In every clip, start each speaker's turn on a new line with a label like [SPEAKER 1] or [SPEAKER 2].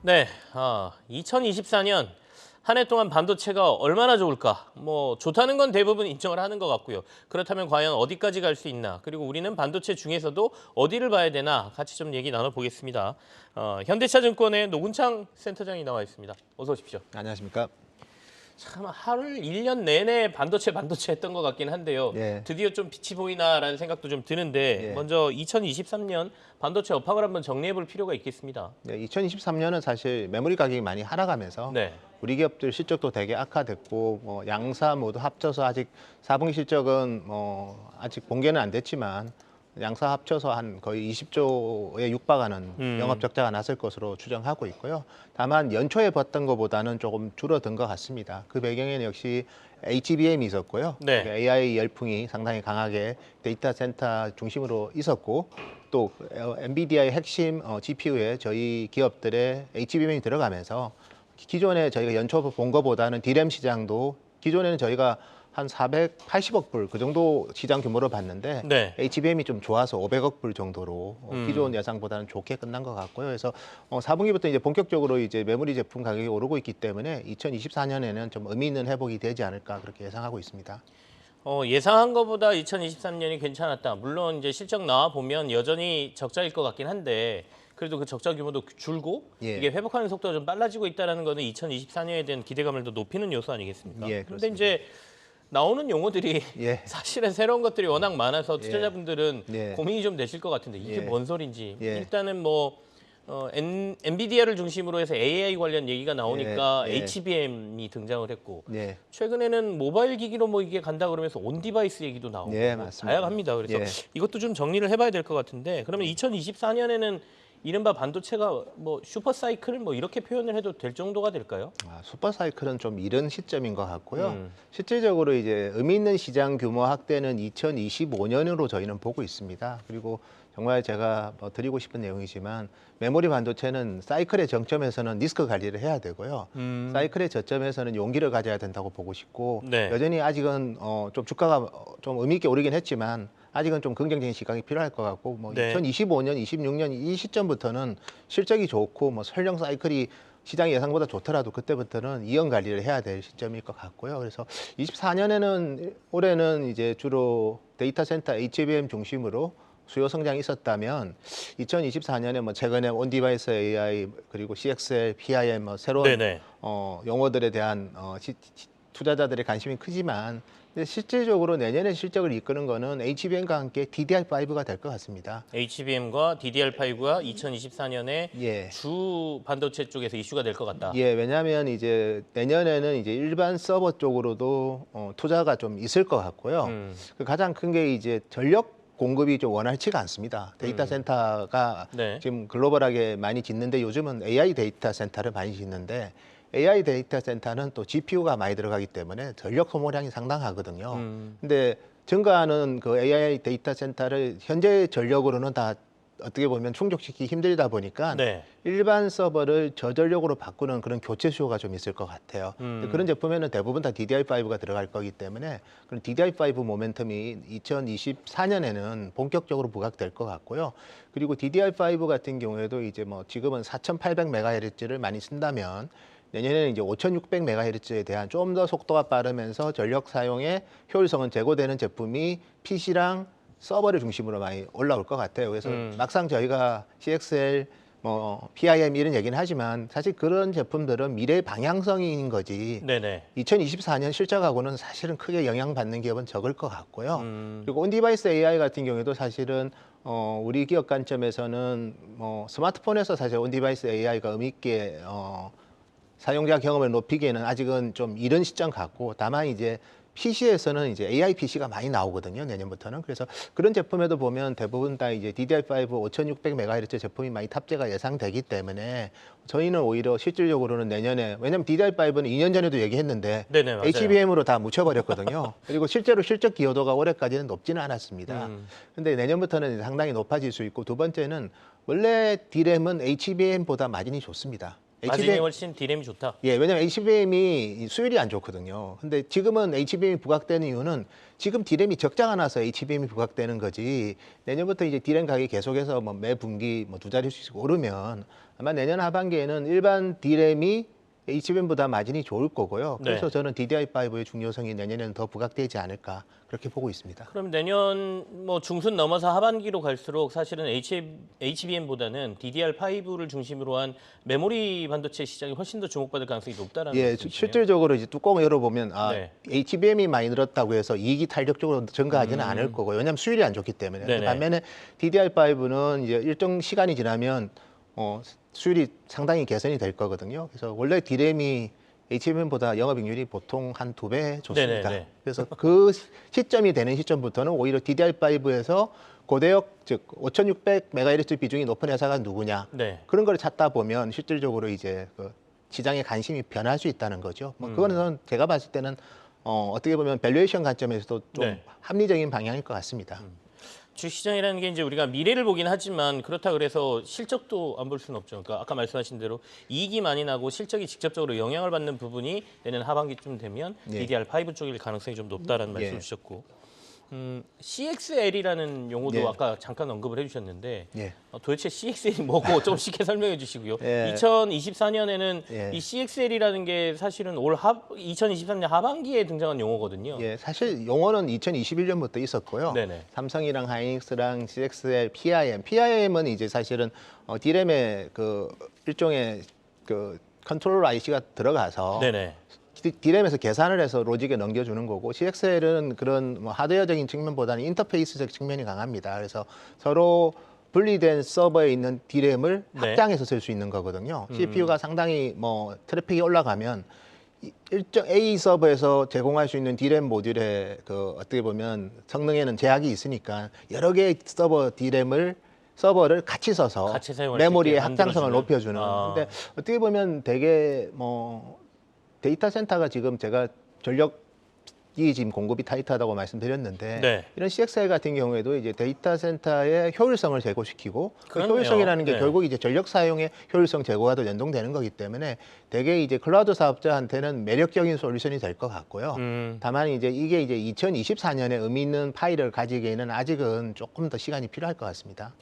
[SPEAKER 1] 네, 2024년 한 해 동안 반도체가 얼마나 좋을까? 좋다는 건 대부분 인정을 하는 것 같고요. 그렇다면 과연 어디까지 갈 수 있나? 그리고 우리는 반도체 중에서도 어디를 봐야 되나? 같이 좀 얘기 나눠보겠습니다. 현대차증권의 노근창 센터장이 나와 있습니다. 어서 오십시오.
[SPEAKER 2] 안녕하십니까?
[SPEAKER 1] 참 하루 1년 내내 반도체 했던 것 같긴 한데요.
[SPEAKER 2] 예.
[SPEAKER 1] 드디어 좀 빛이 보이나라는 생각도 좀 드는데
[SPEAKER 2] 예.
[SPEAKER 1] 먼저 2023년 반도체 업황을 한번 정리해 볼 필요가 있겠습니다.
[SPEAKER 2] 네, 2023년은 사실 메모리 가격이 많이 하락하면서
[SPEAKER 1] 네.
[SPEAKER 2] 우리 기업들 실적도 되게 악화됐고 양사 모두 합쳐서 아직 4분기 실적은 아직 공개는 안 됐지만 양사 합쳐서 한 거의 20조에 육박하는 영업 적자가 났을 것으로 추정하고 있고요. 다만 연초에 봤던 것보다는 조금 줄어든 것 같습니다. 그 배경에는 역시 HBM이 있었고요.
[SPEAKER 1] 네.
[SPEAKER 2] AI 열풍이 상당히 강하게 데이터 센터 중심으로 있었고 또 엔비디아의 핵심 GPU에 저희 기업들의 HBM이 들어가면서 기존에 저희가 연초 본 것보다는 D램 시장도 기존에는 저희가 한 480억 불 그 정도 시장 규모로 봤는데
[SPEAKER 1] 네.
[SPEAKER 2] HBM이 좀 좋아서 500억 불 정도로 기존 예상보다는 좋게 끝난 것 같고요. 그래서 4분기부터 이제 본격적으로 이제 메모리 제품 가격이 오르고 있기 때문에 2024년에는 좀 의미 있는 회복이 되지 않을까 그렇게 예상하고 있습니다.
[SPEAKER 1] 예상한 것보다 2023년이 괜찮았다. 물론 이제 실적 나와 보면 여전히 적자일 것 같긴 한데 그래도 그 적자 규모도 줄고
[SPEAKER 2] 예.
[SPEAKER 1] 이게 회복하는 속도가 좀 빨라지고 있다는 거는 2024년에 대한 기대감을 더 높이는 요소 아니겠습니까?
[SPEAKER 2] 예,
[SPEAKER 1] 그런데
[SPEAKER 2] 그렇습니다.
[SPEAKER 1] 이제 나오는 용어들이
[SPEAKER 2] 예.
[SPEAKER 1] 사실은 새로운 것들이 워낙 많아서 투자자분들은
[SPEAKER 2] 예.
[SPEAKER 1] 고민이 좀 되실 것 같은데 이게
[SPEAKER 2] 예.
[SPEAKER 1] 뭔 소린지
[SPEAKER 2] 예.
[SPEAKER 1] 일단은 엔비디아를 중심으로 해서 AI 관련 얘기가 나오니까
[SPEAKER 2] 예.
[SPEAKER 1] HBM이 등장을 했고
[SPEAKER 2] 네.
[SPEAKER 1] 최근에는 모바일 기기로 이게 간다 그러면서 온 디바이스 얘기도 나오고
[SPEAKER 2] 예, 맞습니다.
[SPEAKER 1] 다양합니다. 그래서
[SPEAKER 2] 예.
[SPEAKER 1] 이것도 좀 정리를 해봐야 될 것 같은데 그러면 2024년에는 이른바 반도체가 슈퍼 사이클 이렇게 표현을 해도 될 정도가 될까요?
[SPEAKER 2] 슈퍼 사이클은 좀 이른 시점인 것 같고요. 실질적으로 이제 의미 있는 시장 규모 확대는 2025년으로 저희는 보고 있습니다. 그리고 정말 제가 드리고 싶은 내용이지만 메모리 반도체는 사이클의 정점에서는 리스크 관리를 해야 되고요. 사이클의 저점에서는 용기를 가져야 된다고 보고 싶고
[SPEAKER 1] 네.
[SPEAKER 2] 여전히 아직은 좀 주가가 좀 의미 있게 오르긴 했지만 아직은 좀 긍정적인 시각이 필요할 것 같고
[SPEAKER 1] 네.
[SPEAKER 2] 2025년, 26년 이 시점부터는 실적이 좋고 설령 사이클이 시장 예상보다 좋더라도 그때부터는 이연 관리를 해야 될 시점일 것 같고요. 그래서 24년에는 올해는 이제 주로 데이터 센터 HBM 중심으로 수요 성장이 있었다면 2024년에 최근에 온 디바이스 AI 그리고 CXL, PIM 새로운
[SPEAKER 1] 네네.
[SPEAKER 2] 용어들에 대한 투자자들의 관심이 크지만 근데 실질적으로 내년에 실적을 이끄는 거는 HBM과 함께 DDR5가 될 것 같습니다.
[SPEAKER 1] HBM과 DDR5가 2024년에
[SPEAKER 2] 예.
[SPEAKER 1] 주 반도체 쪽에서 이슈가 될 것 같다.
[SPEAKER 2] 예, 왜냐하면 이제 내년에는 이제 일반 서버 쪽으로도 투자가 좀 있을 것 같고요. 그 가장 큰 게 이제 전력 공급이 좀 원활치가 않습니다. 데이터 센터가
[SPEAKER 1] 네.
[SPEAKER 2] 지금 글로벌하게 많이 짓는데 요즘은 AI 데이터 센터를 많이 짓는데 AI 데이터 센터는 또 GPU가 많이 들어가기 때문에 전력 소모량이 상당하거든요. 근데 증가하는 그 AI 데이터 센터를 현재 전력으로는 다 어떻게 보면 충족시키기 힘들다 보니까
[SPEAKER 1] 네.
[SPEAKER 2] 일반 서버를 저전력으로 바꾸는 그런 교체 수요가 좀 있을 것 같아요. 근데 그런 제품에는 대부분 다 DDR5가 들어갈 거기 때문에 그런 DDR5 모멘텀이 2024년에는 본격적으로 부각될 것 같고요. 그리고 DDR5 같은 경우에도 이제 지금은 4,800MHz를 많이 쓴다면 내년에는 이제 5,600MHz에 대한 좀 더 속도가 빠르면서 전력 사용의 효율성은 제고되는 제품이 PC랑 서버를 중심으로 많이 올라올 것 같아요. 그래서 막상 저희가 CXL, PIM 이런 얘기는 하지만 사실 그런 제품들은 미래의 방향성인 거지.
[SPEAKER 1] 네네.
[SPEAKER 2] 2024년 실적하고는 사실은 크게 영향받는 기업은 적을 것 같고요. 그리고 온디바이스 AI 같은 경우에도 사실은 우리 기업 관점에서는 스마트폰에서 사실 온디바이스 AI가 의미 있게 사용자 경험을 높이기에는 아직은 좀 이른 시점 같고 다만 이제 PC에서는 이제 AI PC가 많이 나오거든요, 내년부터는. 그래서 그런 제품에도 보면 대부분 다 이제 DDR5 5600MHz 제품이 많이 탑재가 예상되기 때문에 저희는 오히려 실질적으로는 내년에 왜냐면 DDR5는 2년 전에도 얘기했는데
[SPEAKER 1] 네네, 맞아요.
[SPEAKER 2] HBM으로 다 묻혀버렸거든요. 그리고 실제로 실적 기여도가 올해까지는 높지는 않았습니다. 근데 내년부터는 상당히 높아질 수 있고 두 번째는 원래 D램은 HBM보다 마진이 좋습니다.
[SPEAKER 1] 마진이 훨씬 D램이 좋다.
[SPEAKER 2] 예, 왜냐하면 HBM이 수율이 안 좋거든요. 근데 지금은 HBM이 부각되는 이유는 지금 D램이 적자가 나서 HBM이 부각되는 거지. 내년부터 이제 D램 가격이 계속해서 뭐 매 분기 뭐 두 자릿수씩 오르면 아마 내년 하반기에는 일반 D램이 HBM보다 마진이 좋을 거고요. 그래서
[SPEAKER 1] 네.
[SPEAKER 2] 저는 DDR5의 중요성이 내년에는 더 부각되지 않을까 그렇게 보고 있습니다.
[SPEAKER 1] 그럼 내년 뭐 중순 넘어서 하반기로 갈수록 사실은 HBM보다는 DDR5를 중심으로 한 메모리 반도체 시장이 훨씬 더 주목받을 가능성이 높다라는
[SPEAKER 2] 예,
[SPEAKER 1] 말씀이시네요.
[SPEAKER 2] 실질적으로 이제 뚜껑을 열어보면
[SPEAKER 1] 네.
[SPEAKER 2] HBM이 많이 늘었다고 해서 이익이 탄력적으로 증가하지는 않을 거고요. 왜냐하면 수율이 안 좋기 때문에.
[SPEAKER 1] 네네.
[SPEAKER 2] 반면에 DDR5는 이제 일정 시간이 지나면 수율이 상당히 개선이 될 거거든요. 그래서 원래 D램이 HBM보다 영업이익률이 보통 한 2배 좋습니다.
[SPEAKER 1] 네네네.
[SPEAKER 2] 그래서 그 시점이 되는 시점부터는 오히려 DDR5에서 고대역 즉 5600MHz 비중이 높은 회사가 누구냐
[SPEAKER 1] 네.
[SPEAKER 2] 그런 걸 찾다 보면 실질적으로 이제 그 시장의 관심이 변할 수 있다는 거죠. 뭐 그거는 제가 봤을 때는 어떻게 보면 밸류에이션 관점에서도 좀
[SPEAKER 1] 네.
[SPEAKER 2] 합리적인 방향일 것 같습니다.
[SPEAKER 1] 주시장이라는 게 이제 우리가 미래를 보긴 하지만 그렇다 그래서 실적도 안 볼 수는 없죠. 그러니까 아까 말씀하신 대로 이익이 많이 나고 실적이 직접적으로 영향을 받는 부분이 내년 하반기쯤 되면
[SPEAKER 2] 예.
[SPEAKER 1] DDR5 쪽일 가능성이 좀 높다라는 말씀
[SPEAKER 2] 예.
[SPEAKER 1] 주셨고 CXL이라는 용어도
[SPEAKER 2] 예.
[SPEAKER 1] 아까 잠깐 언급을 해주셨는데
[SPEAKER 2] 예.
[SPEAKER 1] 도대체 CXL이 뭐고 좀 쉽게 설명해 주시고요.
[SPEAKER 2] 예.
[SPEAKER 1] 2024년에는
[SPEAKER 2] 예.
[SPEAKER 1] 이 CXL이라는 게 사실은 2023년 하반기에 등장한 용어거든요.
[SPEAKER 2] 예, 사실 용어는 2021년부터 있었고요.
[SPEAKER 1] 네네.
[SPEAKER 2] 삼성이랑 하이닉스랑 CXL, PIM은 이제 사실은 D램의 그 일종의 그 컨트롤 IC가 들어가서
[SPEAKER 1] 네네.
[SPEAKER 2] D램에서 계산을 해서 로직에 넘겨주는 거고 CXL은 그런 뭐 하드웨어적인 측면보다는 인터페이스적 측면이 강합니다. 그래서 서로 분리된 서버에 있는 D램을
[SPEAKER 1] 네.
[SPEAKER 2] 확장해서 쓸 수 있는 거거든요. CPU가 상당히 뭐 트래픽이 올라가면 일정 A 서버에서 제공할 수 있는 D램 모듈의 그 어떻게 보면 성능에는 제약이 있으니까 여러 개의 서버를 같이 써서
[SPEAKER 1] 같이 사용할 수
[SPEAKER 2] 메모리의
[SPEAKER 1] 있게
[SPEAKER 2] 확장성을
[SPEAKER 1] 만들어주는?
[SPEAKER 2] 높여주는.
[SPEAKER 1] 아.
[SPEAKER 2] 근데 어떻게 보면 되게 뭐 데이터 센터가 지금 제가 전력이 지금 공급이 타이트하다고 말씀드렸는데
[SPEAKER 1] 네.
[SPEAKER 2] 이런 CXL 같은 경우에도 이제 데이터 센터의 효율성을 제고시키고 그
[SPEAKER 1] 그렇네요.
[SPEAKER 2] 효율성이라는 게
[SPEAKER 1] 네.
[SPEAKER 2] 결국 이제 전력 사용의 효율성 제고와도 연동되는 거기 때문에 되게 이제 클라우드 사업자한테는 매력적인 솔루션이 될 것 같고요. 다만 이제 이게 이제 2024년에 의미 있는 파일을 가지기에는 아직은 조금 더 시간이 필요할 것 같습니다.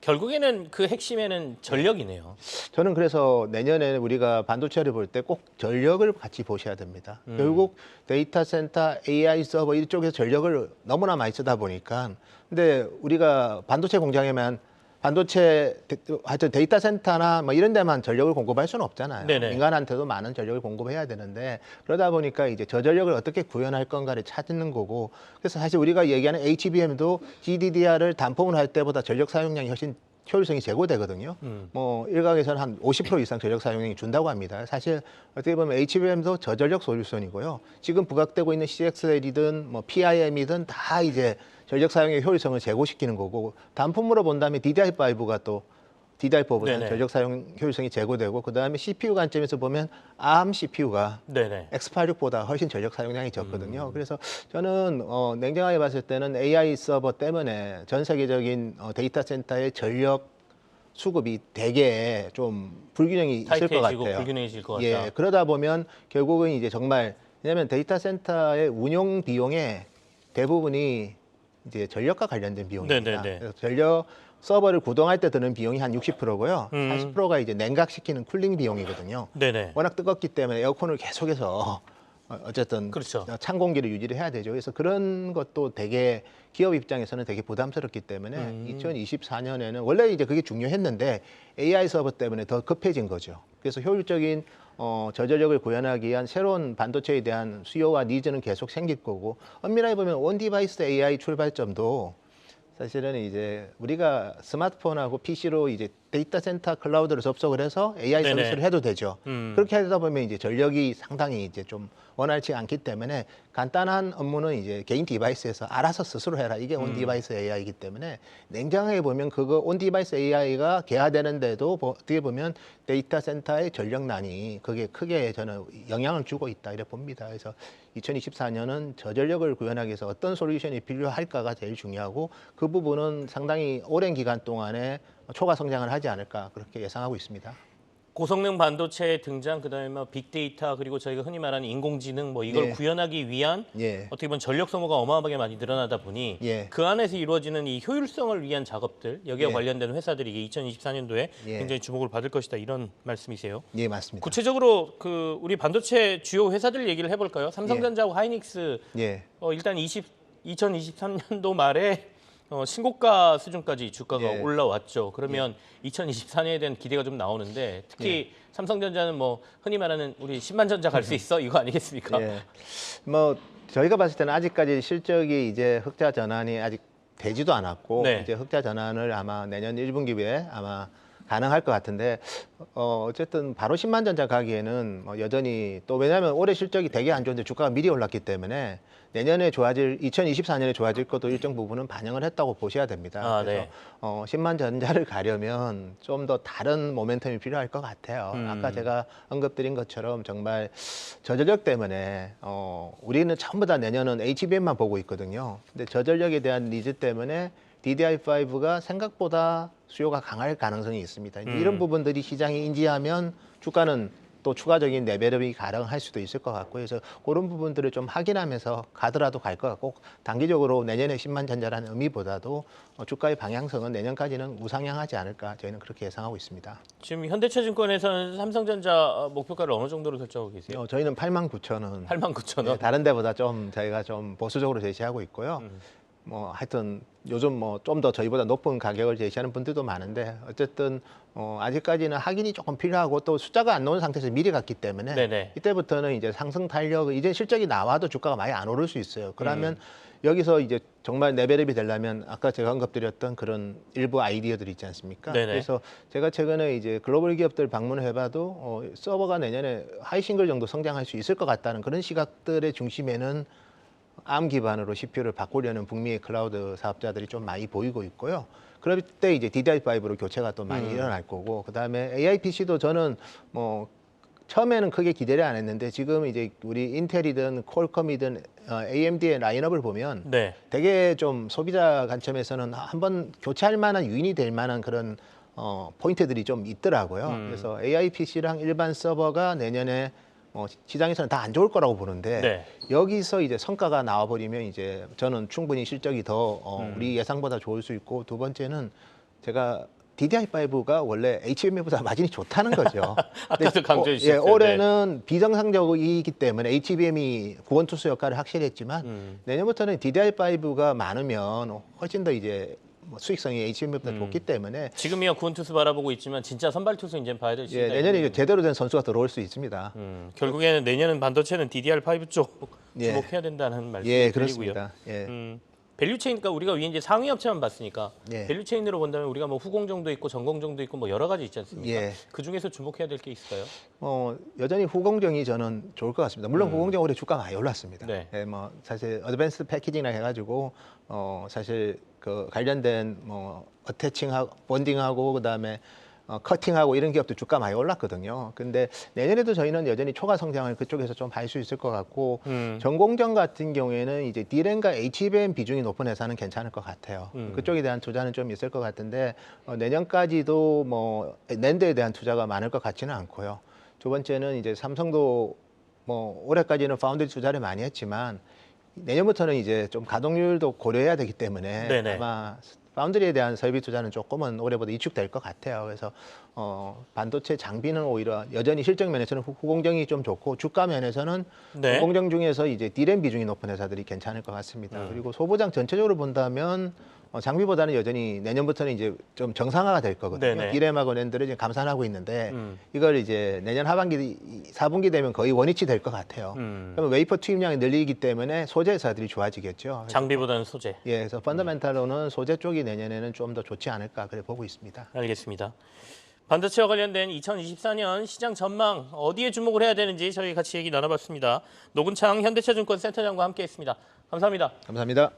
[SPEAKER 1] 결국에는 그 핵심에는 전력이네요.
[SPEAKER 2] 저는 그래서 내년에 우리가 반도체를 볼 때 꼭 전력을 같이 보셔야 됩니다. 결국 데이터 센터, AI 서버 이쪽에서 전력을 너무나 많이 쓰다 보니까 근데 우리가 반도체 공장에만 하여튼 데이터 센터나 뭐 이런 데만 전력을 공급할 수는 없잖아요.
[SPEAKER 1] 네네.
[SPEAKER 2] 민간한테도 많은 전력을 공급해야 되는데 그러다 보니까 이제 저전력을 어떻게 구현할 건가를 찾는 거고 그래서 사실 우리가 얘기하는 HBM도 GDDR을 단품을 할 때보다 전력 사용량이 훨씬 효율성이 제고되거든요. 뭐 일각에서는 한 50% 이상 전력 사용량이 준다고 합니다. 사실 어떻게 보면 HBM도 저전력 솔루션이고요. 지금 부각되고 있는 CXL이든 뭐 PIM이든 다 이제 전력 사용의 효율성을 제고시키는 거고 단품으로 본다면 DDR5가 또 DDR4보다
[SPEAKER 1] 네네.
[SPEAKER 2] 전력 사용 효율성이 제고되고 그다음에 CPU 관점에서 보면 ARM CPU가
[SPEAKER 1] 네네.
[SPEAKER 2] X86보다 훨씬 전력 사용량이 적거든요. 그래서 저는 냉정하게 봤을 때는 AI 서버 때문에 전 세계적인 데이터 센터의 전력 수급이 되게 좀 불균형이 있을 것
[SPEAKER 1] 타이트해지고
[SPEAKER 2] 같아요.
[SPEAKER 1] 불균형해질 것 같다.
[SPEAKER 2] 예, 그러다 보면 결국은 이제 정말 왜냐하면 데이터 센터의 운용 비용의 대부분이 이제 전력과 관련된 비용입니다.
[SPEAKER 1] 네네네.
[SPEAKER 2] 그래서 전력 서버를 구동할 때 드는 비용이 한 60%고요.
[SPEAKER 1] 40%가
[SPEAKER 2] 40%가 이제 냉각시키는 쿨링 비용이거든요.
[SPEAKER 1] 네네.
[SPEAKER 2] 워낙 뜨겁기 때문에 에어컨을 계속해서 어쨌든
[SPEAKER 1] 그렇죠.
[SPEAKER 2] 찬 공기를 유지를 해야 되죠. 그래서 그런 것도 되게 기업 입장에서는 되게 부담스럽기 때문에 2024년에는 원래 이제 그게 중요했는데 AI 서버 때문에 더 급해진 거죠. 그래서 효율적인 저전력을 구현하기 위한 새로운 반도체에 대한 수요와 니즈는 계속 생길 거고 엄밀하게 보면 온 디바이스 AI 출발점도 사실은 이제 우리가 스마트폰하고 PC로 이제 데이터 센터 클라우드로 접속을 해서 AI
[SPEAKER 1] 네네.
[SPEAKER 2] 서비스를 해도 되죠. 그렇게 하다 보면 이제 전력이 상당히 이제 좀 원활치 않기 때문에 간단한 업무는 이제 개인 디바이스에서 알아서 스스로 해라. 이게 온 디바이스 AI이기 때문에 냉정하게 보면 그거 온 디바이스 AI가 개화되는데도 어떻게 보면 데이터 센터의 전력난이 그게 크게 저는 영향을 주고 있다 이렇게 봅니다. 그래서 2024년은 저전력을 구현하기 위해서 어떤 솔루션이 필요할까가 제일 중요하고 그 부분은 상당히 오랜 기간 동안에 초과 성장을 하지 않을까 그렇게 예상하고 있습니다.
[SPEAKER 1] 고성능 반도체의 등장, 그다음에 뭐 빅데이터 그리고 저희가 흔히 말하는 인공지능 뭐 이걸
[SPEAKER 2] 예.
[SPEAKER 1] 구현하기 위한
[SPEAKER 2] 예.
[SPEAKER 1] 어떻게 보면 전력 소모가 어마어마하게 많이 늘어나다 보니
[SPEAKER 2] 예.
[SPEAKER 1] 그 안에서 이루어지는 이 효율성을 위한 작업들 여기와
[SPEAKER 2] 예.
[SPEAKER 1] 관련된 회사들이 이게 2024년도에
[SPEAKER 2] 예.
[SPEAKER 1] 굉장히 주목을 받을 것이다 이런 말씀이세요.
[SPEAKER 2] 예, 맞습니다.
[SPEAKER 1] 구체적으로 그 우리 반도체 주요 회사들 얘기를 해볼까요? 삼성전자하고 하이닉스
[SPEAKER 2] 예.
[SPEAKER 1] 일단 2023년도 말에 신고가 수준까지 주가가
[SPEAKER 2] 예.
[SPEAKER 1] 올라왔죠. 그러면 2024년에 대한 기대가 좀 나오는데 특히 삼성전자는 뭐 흔히 말하는 우리 10만 전자 갈 수 있어 이거 아니겠습니까?
[SPEAKER 2] 예. 뭐 저희가 봤을 때는 아직까지 실적이 이제 흑자 전환이 아직 되지도 않았고
[SPEAKER 1] 네.
[SPEAKER 2] 이제 흑자 전환을 아마 내년 1분기에 아마 가능할 것 같은데 어쨌든 바로 10만 전자 가기에는 뭐 여전히 또 왜냐하면 올해 실적이 되게 안 좋은데 주가가 미리 올랐기 때문에 내년에 2024년에 좋아질 것도 일정 부분은 반영을 했다고 보셔야 됩니다.
[SPEAKER 1] 아,
[SPEAKER 2] 그래서
[SPEAKER 1] 네.
[SPEAKER 2] 10만 전자를 가려면 좀 더 다른 모멘텀이 필요할 것 같아요. 아까 제가 언급드린 것처럼 정말 저전력 때문에 우리는 전부 다 내년은 HBM만 보고 있거든요. 근데 저전력에 대한 니즈 때문에 DDR5가 생각보다 수요가 강할 가능성이 있습니다. 이런 부분들이 시장이 인지하면 주가는 또 추가적인 레벨업이 가능할 수도 있을 것 같고 그래서 그런 부분들을 좀 확인하면서 가더라도 갈 것 같고 단기적으로 내년에 10만 전자라는 의미보다도 주가의 방향성은 내년까지는 우상향하지 않을까 저희는 그렇게 예상하고 있습니다.
[SPEAKER 1] 지금 현대차증권에서는 삼성전자 목표가를 어느 정도로 설정하고 계세요?
[SPEAKER 2] 저희는 89,000원.
[SPEAKER 1] 89,000원.
[SPEAKER 2] 다른 데보다 좀 저희가 좀 보수적으로 제시하고 있고요. 뭐 하여튼 요즘 뭐 좀 더 저희보다 높은 가격을 제시하는 분들도 많은데 어쨌든 아직까지는 확인이 조금 필요하고 또 숫자가 안 나온 상태에서 미리 갔기 때문에
[SPEAKER 1] 네네.
[SPEAKER 2] 이때부터는 이제 상승 탄력 이제 실적이 나와도 주가가 많이 안 오를 수 있어요. 그러면 여기서 이제 정말 레벨업이 되려면 아까 제가 언급드렸던 그런 일부 아이디어들이 있지 않습니까?
[SPEAKER 1] 네네.
[SPEAKER 2] 그래서 제가 최근에 이제 글로벌 기업들 방문해봐도 서버가 내년에 하이싱글 정도 성장할 수 있을 것 같다는 그런 시각들의 중심에는 ARM 기반으로 CPU를 바꾸려는 북미의 클라우드 사업자들이 좀 많이 보이고 있고요. 그럴 때 이제 DDR5로 교체가 또 많이 일어날 거고, 그 다음에 AI PC도 저는 뭐 처음에는 크게 기대를 안 했는데 지금 이제 우리 인텔이든 퀄컴이든 AMD의 라인업을 보면
[SPEAKER 1] 네.
[SPEAKER 2] 되게 좀 소비자 관점에서는 한번 교체할 만한 유인이 될 만한 그런 포인트들이 좀 있더라고요. 그래서 AI PC랑 일반 서버가 내년에 시장에서는 다 안 좋을 거라고 보는데
[SPEAKER 1] 네.
[SPEAKER 2] 여기서 이제 성과가 나와버리면 이제 저는 충분히 실적이 더 우리 예상보다 좋을 수 있고 두 번째는 제가 DDR5가 원래 HBM보다 마진이 좋다는 거죠.
[SPEAKER 1] 아까도 강조해 주셨어요.
[SPEAKER 2] 올해는 비정상적이기 때문에 HBM이 구원투수 역할을 확실히 했지만 내년부터는 DDR5가 많으면 훨씬 더 이제 수익성이 HBM보다 좋기 때문에
[SPEAKER 1] 지금이야 구원투수 바라보고 있지만 진짜 선발 투수 이제 봐야 될 시기가
[SPEAKER 2] 내년에
[SPEAKER 1] 있군요.
[SPEAKER 2] 이제 제대로 된 선수가 들어올 수 있습니다.
[SPEAKER 1] 결국에는 내년은 반도체는 DDR5 쪽
[SPEAKER 2] 예.
[SPEAKER 1] 주목해야 된다는 말씀이
[SPEAKER 2] 예,
[SPEAKER 1] 들리고요.
[SPEAKER 2] 그렇습니다. 예.
[SPEAKER 1] 밸류체인과 우리가 위에 이제 상위 업체만 봤으니까
[SPEAKER 2] 예.
[SPEAKER 1] 밸류체인으로 본다면 우리가 뭐 후공정도 있고 전공정도 있고 뭐 여러 가지 있지 않습니까?
[SPEAKER 2] 예.
[SPEAKER 1] 그 중에서 주목해야 될 게 있을까요?
[SPEAKER 2] 여전히 후공정이 저는 좋을 것 같습니다. 물론 후공정 올해 주가 많이 올랐습니다.
[SPEAKER 1] 네.
[SPEAKER 2] 예, 뭐 사실 어드밴스 패키징이라 해가지고 사실 그 관련된 뭐 어태칭하고 본딩하고 그다음에 커팅하고 이런 기업도 주가 많이 올랐거든요. 근데 내년에도 저희는 여전히 초과 성장을 그쪽에서 좀 할 수 있을 것 같고 전공정 같은 경우에는 이제 D램과 HBM 비중이 높은 회사는 괜찮을 것 같아요. 그쪽에 대한 투자는 좀 있을 것 같은데 내년까지도 뭐 낸드에 대한 투자가 많을 것 같지는 않고요. 두 번째는 이제 삼성도 뭐 올해까지는 파운드리 투자를 많이 했지만 내년부터는 이제 좀 가동률도 고려해야 되기 때문에
[SPEAKER 1] 네네.
[SPEAKER 2] 아마 파운드리에 대한 설비 투자는 조금은 올해보다 이축될 것 같아요. 그래서 반도체 장비는 오히려 여전히 실적 면에서는 후공정이 좀 좋고 주가 면에서는
[SPEAKER 1] 네.
[SPEAKER 2] 후공정 중에서 이제 D램 비중이 높은 회사들이 괜찮을 것 같습니다. 그리고 소보장 전체적으로 본다면 장비보다는 여전히 내년부터는 이제 좀 정상화가 될 거거든요.
[SPEAKER 1] 네네.
[SPEAKER 2] D램하고 낸드를 지금 감산하고 있는데 이걸 이제 내년 하반기 4분기 되면 거의 원위치 될 것 같아요. 그러면 웨이퍼 투입량이 늘리기 때문에 소재 회사들이 좋아지겠죠.
[SPEAKER 1] 장비보다는 소재.
[SPEAKER 2] 예, 그래서 펀더멘탈로는 소재 쪽이 내년에는 좀 더 좋지 않을까 그래 보고 있습니다.
[SPEAKER 1] 알겠습니다. 반도체와 관련된 2024년 시장 전망 어디에 주목을 해야 되는지 저희 같이 얘기 나눠봤습니다. 노근창 현대차증권 센터장과 함께했습니다. 감사합니다.
[SPEAKER 2] 감사합니다.